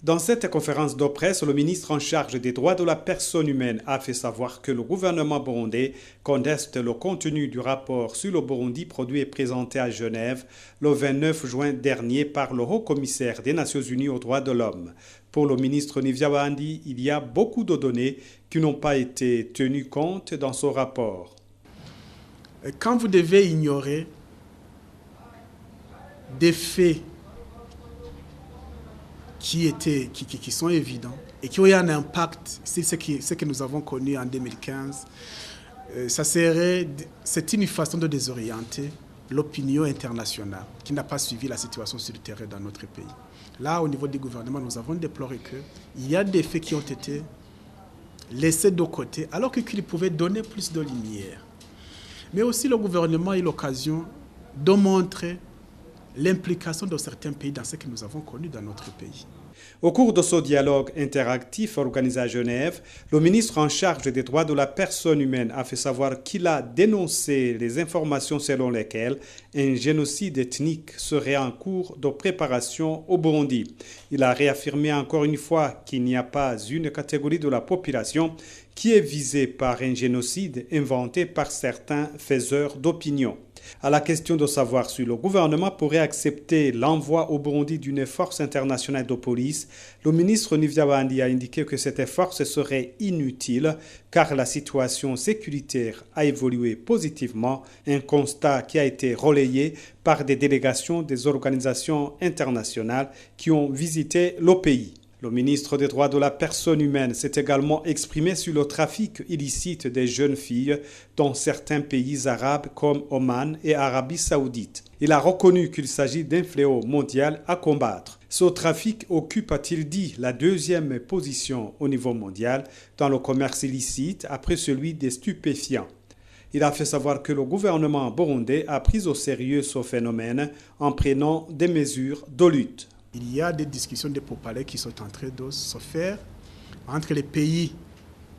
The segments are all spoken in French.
Dans cette conférence de presse, le ministre en charge des droits de la personne humaine a fait savoir que le gouvernement burundais conteste le contenu du rapport sur le Burundi produit et présenté à Genève le 29 juin dernier par le haut-commissaire des Nations Unies aux droits de l'homme. Pour le ministre Nivyabandi, il y a beaucoup de données qui n'ont pas été tenues compte dans ce rapport. Quand vous devez ignorer des faits qui sont évidents et qui ont eu un impact, c'est ce que nous avons connu en 2015, c'est une façon de désorienter l'opinion internationale qui n'a pas suivi la situation sur le terrain dans notre pays. Là, au niveau du gouvernement, nous avons déploré qu'il y a des faits qui ont été laissés de côté alors qu'ils pouvaient donner plus de lumière. Mais aussi, le gouvernement a eu l'occasion de montrer l'implication de certains pays dans ce que nous avons connu dans notre pays. Au cours de ce dialogue interactif organisé à Genève, le ministre en charge des droits de la personne humaine a fait savoir qu'il a dénoncé les informations selon lesquelles un génocide ethnique serait en cours de préparation au Burundi. Il a réaffirmé encore une fois qu'il n'y a pas une catégorie de la population qui est visée par un génocide inventé par certains faiseurs d'opinion. À la question de savoir si le gouvernement pourrait accepter l'envoi au Burundi d'une force internationale de police, le ministre Nivyabandi a indiqué que cette force serait inutile car la situation sécuritaire a évolué positivement, un constat qui a été relayé par des délégations des organisations internationales qui ont visité le pays. Le ministre des droits de la personne humaine s'est également exprimé sur le trafic illicite des jeunes filles dans certains pays arabes comme Oman et Arabie Saoudite. Il a reconnu qu'il s'agit d'un fléau mondial à combattre. Ce trafic occupe, a-t-il dit, la deuxième position au niveau mondial dans le commerce illicite après celui des stupéfiants. Il a fait savoir que le gouvernement burundais a pris au sérieux ce phénomène en prenant des mesures de lutte. Il y a des discussions de pourparlers qui sont en train de se faire entre les pays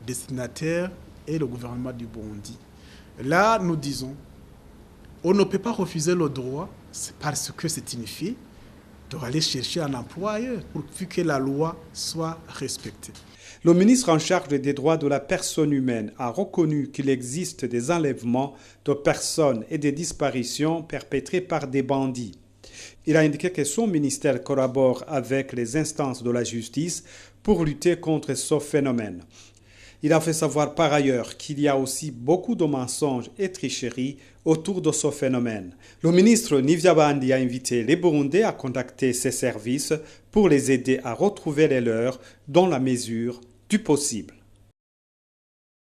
destinataires et le gouvernement du Burundi. Là, nous disons, on ne peut pas refuser le droit, parce que c'est une fille, d'aller chercher un emploi ailleurs pour que la loi soit respectée. Le ministre en charge des droits de la personne humaine a reconnu qu'il existe des enlèvements de personnes et des disparitions perpétrées par des bandits. Il a indiqué que son ministère collabore avec les instances de la justice pour lutter contre ce phénomène. Il a fait savoir par ailleurs qu'il y a aussi beaucoup de mensonges et tricheries autour de ce phénomène. Le ministre Nivyabandi a invité les Burundais à contacter ses services pour les aider à retrouver les leurs dans la mesure du possible.